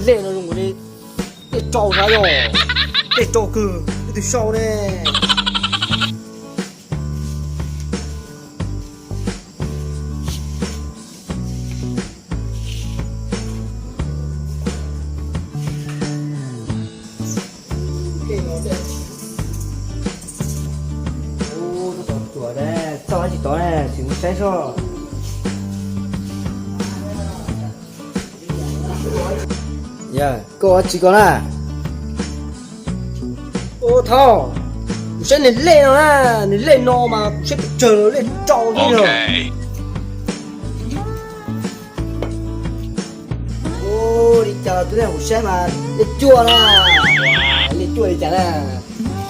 累了，我得找啥哟？得找哥，得烧嘞。哦，这做的，早上去到嘞，去山上。呀，给我几个了？我操！不是你累了啊？你累闹吗？不是走累找你了。哦，你讲昨天我什么？你做了？你做一下了？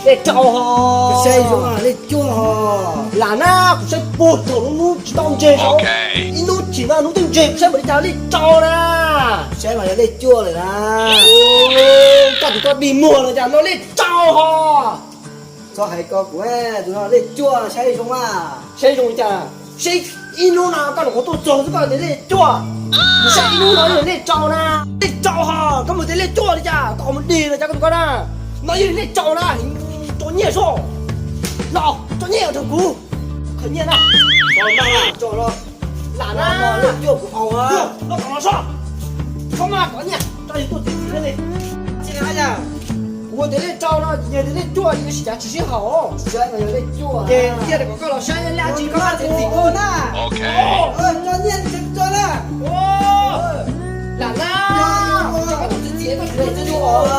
你找哈？谁说啊？你做哈？哪呢？不是不走路知道这种？你弄起嘛？弄定这不是不是叫你找了？谁嘛要你做了啦？哦，到底都闭幕了，讲弄你找哈？找还搞鬼，就说你做谁说嘛？谁说讲？谁一弄呢？干我都走这个你做。谁弄哪有你找呢？你找哈，根本就你做的家，搞么地了，家个个呢？哪有你找呢？找你说，老找你有头骨，肯定的，找嘛了，找了，哪呢？你做不好啊？我搞了啥？说嘛，找你，找你多几个嘞？今天晚上我得来找了，也得来做一个时间持续好，谁个有来做？对，第二个搞了3人2斤，搞了这几个呢？OK。找你真做了。哦，哪呢？这个都是节都是这就好了。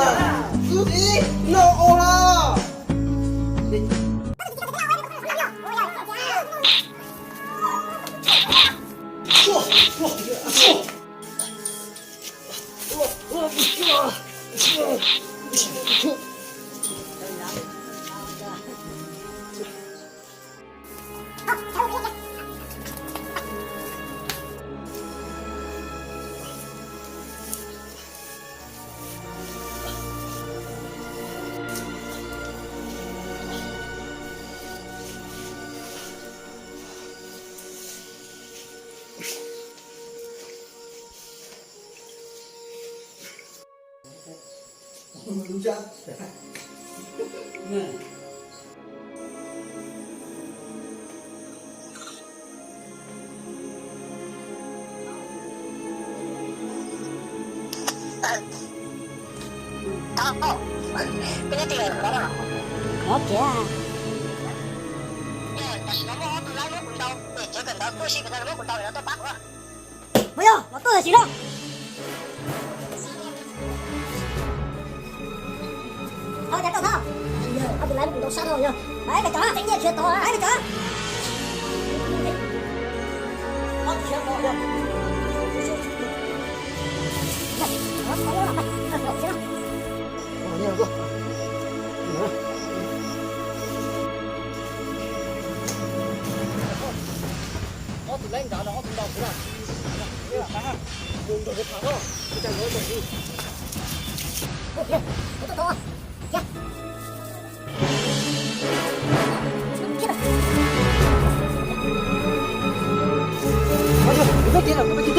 自己弄好了。刘江，哦，给你这个喝了。好这啊。但是我不来我不到，这跟到过去跟到我不到要到8个。不用，我做得起了。好家到头，我就来不到杀头了，来个掌，今天全到了，来个掌。好，全到了。好了，行了。你两个，我都来着了，我都到不了。对了，来哈，用这个插头，不再弄东西。我到头啊，行。快点，别点了，快点动。